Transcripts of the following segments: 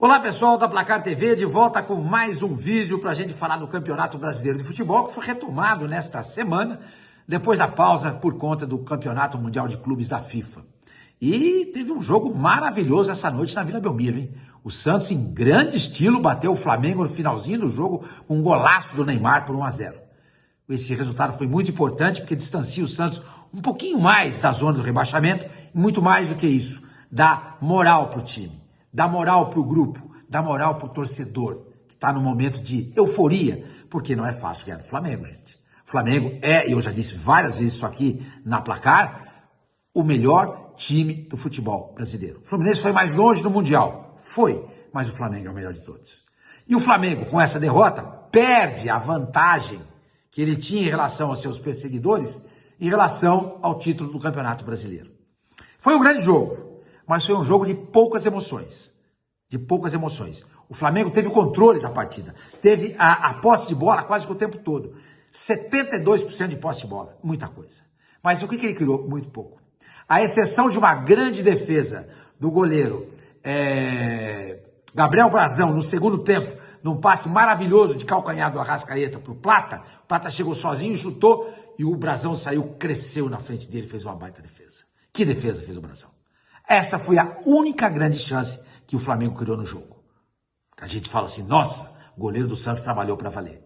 Olá pessoal da Placar TV, de volta com mais um vídeo para a gente falar do Campeonato Brasileiro de Futebol, que foi retomado nesta semana, depois da pausa por conta do Campeonato Mundial de Clubes da FIFA. E teve um jogo maravilhoso essa noite na Vila Belmiro, hein? O Santos, em grande estilo, bateu o Flamengo no finalzinho do jogo com um golaço do Neymar por 1-0. Esse resultado foi muito importante porque distancia o Santos um pouquinho mais da zona do rebaixamento, e muito mais do que isso, dá moral para o time. Dá moral para o grupo, dá moral para o torcedor, que está no momento de euforia, porque não é fácil ganhar do Flamengo, gente. O Flamengo é, eu já disse várias vezes isso aqui na Placar, o melhor time do futebol brasileiro. O Fluminense foi mais longe no Mundial, foi, mas o Flamengo é o melhor de todos. E o Flamengo, com essa derrota, perde a vantagem que ele tinha em relação aos seus perseguidores, em relação ao título do Campeonato Brasileiro. Foi um grande jogo. Mas foi um jogo de poucas emoções. De poucas emoções. O Flamengo teve o controle da partida. Teve a posse de bola quase que o tempo todo. 72% de posse de bola. Muita coisa. Mas o que ele criou? Muito pouco. A exceção de uma grande defesa do goleiro Gabriel Brazão no segundo tempo, num passe maravilhoso de calcanhar do Arrascaeta para o Plata. O Plata chegou sozinho, chutou e o Brazão saiu, cresceu na frente dele, fez uma baita defesa. Que defesa fez o Brazão? Essa foi a única grande chance que o Flamengo criou no jogo. A gente fala assim, nossa, o goleiro do Santos trabalhou para valer.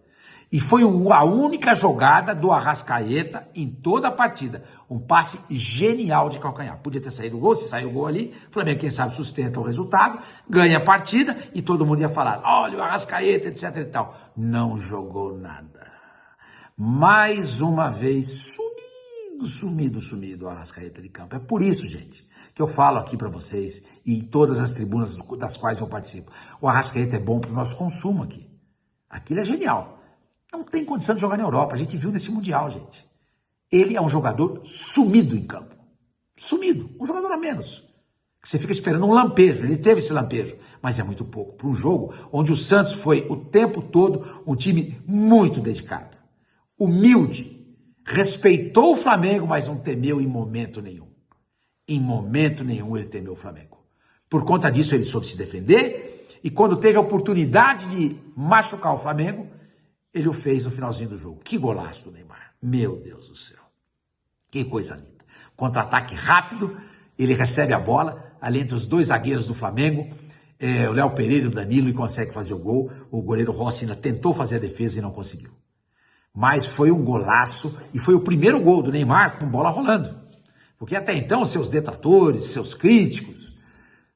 E foi a única jogada do Arrascaeta em toda a partida. Um passe genial de calcanhar. Podia ter saído o gol, se saiu o gol ali, o Flamengo, quem sabe, sustenta o resultado, ganha a partida e todo mundo ia falar, olha o Arrascaeta, etc e tal. Não jogou nada. Mais uma vez, sumido o Arrascaeta de campo. É por isso, gente, que eu falo aqui para vocês e em todas as tribunas das quais eu participo. O Arrascaeta é bom para o nosso consumo aqui. Aquilo é genial. Não tem condição de jogar na Europa. A gente viu nesse Mundial, gente. Ele é um jogador sumido em campo. Sumido. Um jogador a menos. Você fica esperando um lampejo. Ele teve esse lampejo. Mas é muito pouco para um jogo onde o Santos foi o tempo todo um time muito dedicado. Humilde. Respeitou o Flamengo, mas não temeu em momento nenhum. Em momento nenhum ele temeu o Flamengo. Por conta disso ele soube se defender e quando teve a oportunidade de machucar o Flamengo, ele o fez no finalzinho do jogo. Que golaço do Neymar. Meu Deus do céu. Que coisa linda. Contra-ataque rápido, ele recebe a bola, ali entre os dois zagueiros do Flamengo, o Léo Pereira e o Danilo, e consegue fazer o gol. O goleiro Rossi ainda tentou fazer a defesa e não conseguiu. Mas foi um golaço e foi o primeiro gol do Neymar com bola rolando. Porque até então seus detratores, seus críticos,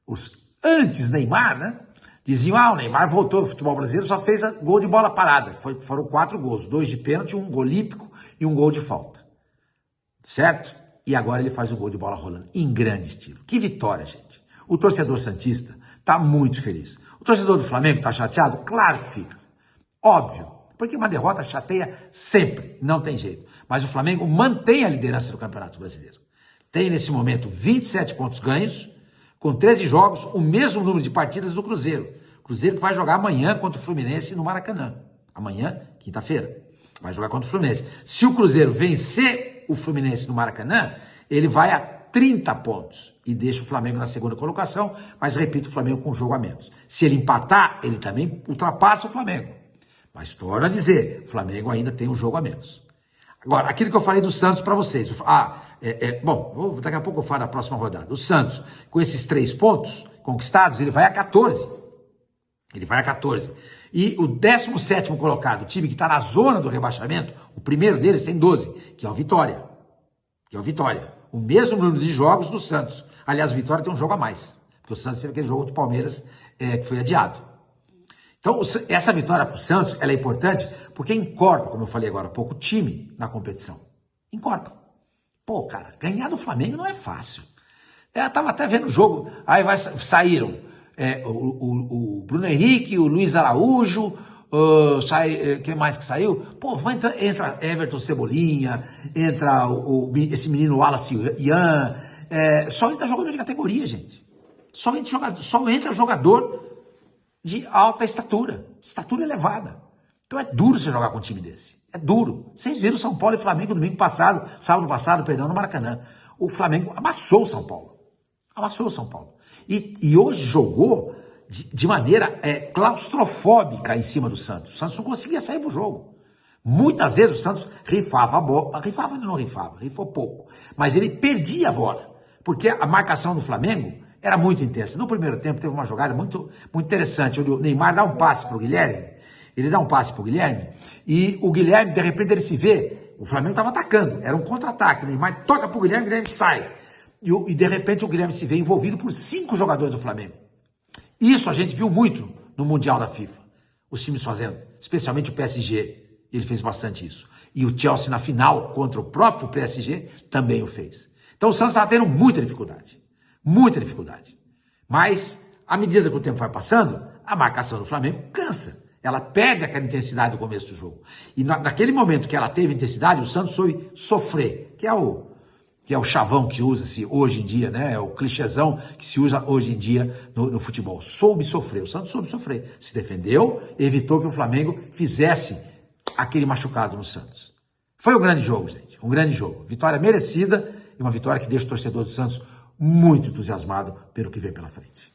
os antes-Neymar, né? Diziam, o Neymar voltou ao futebol brasileiro, só fez gol de bola parada. Foram 4 gols, 2 de pênalti, um gol olímpico e um gol de falta. Certo? E agora ele faz o gol de bola rolando, em grande estilo. Que vitória, gente. O torcedor santista está muito feliz. O torcedor do Flamengo está chateado? Claro que fica. Óbvio. Porque uma derrota chateia sempre, não tem jeito. Mas o Flamengo mantém a liderança do Campeonato Brasileiro. Tem, nesse momento, 27 pontos ganhos, com 13 jogos, o mesmo número de partidas do Cruzeiro. Cruzeiro que vai jogar amanhã contra o Fluminense no Maracanã. Amanhã, quinta-feira, vai jogar contra o Fluminense. Se o Cruzeiro vencer o Fluminense no Maracanã, ele vai a 30 pontos e deixa o Flamengo na segunda colocação, mas, repito, o Flamengo com um jogo a menos. Se ele empatar, ele também ultrapassa o Flamengo. Mas, torno a dizer, o Flamengo ainda tem um jogo a menos. Agora, aquilo que eu falei do Santos para vocês. Bom, daqui a pouco eu falo da próxima rodada. O Santos, com esses 3 pontos conquistados, ele vai a 14. Ele vai a 14. E o 17º colocado, o time que está na zona do rebaixamento, o primeiro deles tem 12, que é o Vitória. O mesmo número de jogos do Santos. Aliás, o Vitória tem um jogo a mais. Porque o Santos teve aquele jogo do Palmeiras que foi adiado. Então, essa vitória para o Santos, ela é importante porque encorpa, como eu falei agora há pouco, o time na competição. Encorpa. Pô, cara, ganhar do Flamengo não é fácil. Eu estava até vendo o jogo, aí saíram o Bruno Henrique, o Luiz Araújo, quem mais que saiu? Pô, entra Everton Cebolinha, entra esse menino Wallace Ian, só entra jogador de categoria, gente. Só entra jogador de alta estatura elevada. Então é duro você jogar com um time desse. É duro. Vocês viram São Paulo e Flamengo sábado passado, no Maracanã. O Flamengo amassou o São Paulo. E hoje jogou de maneira claustrofóbica em cima do Santos. O Santos não conseguia sair do jogo. Muitas vezes o Santos rifava a bola, rifava e não rifava, rifou pouco, mas ele perdia a bola, porque a marcação do Flamengo era muito intensa. No primeiro tempo teve uma jogada muito interessante, onde o Neymar dá um passe para o Guilherme, e o Guilherme, de repente, ele se vê, o Flamengo estava atacando, era um contra-ataque, o Neymar toca para o Guilherme sai, e de repente o Guilherme se vê envolvido por 5 jogadores do Flamengo. Isso a gente viu muito no Mundial da FIFA, os times fazendo, especialmente o PSG. Ele fez bastante isso. E o Chelsea na final, contra o próprio PSG, também o fez. Então o Santos estava tendo muita dificuldade. Muita dificuldade. Mas, à medida que o tempo vai passando, a marcação do Flamengo cansa. Ela perde aquela intensidade do começo do jogo. E naquele momento que ela teve intensidade, o Santos soube sofrer, que é o chavão que usa-se hoje em dia, né? É o clichêzão que se usa hoje em dia no futebol. Soube sofrer. O Santos soube sofrer. Se defendeu, evitou que o Flamengo fizesse aquele machucado no Santos. Foi um grande jogo, gente. Um grande jogo. Vitória merecida e uma vitória que deixa o torcedor do Santos muito entusiasmado pelo que vem pela frente.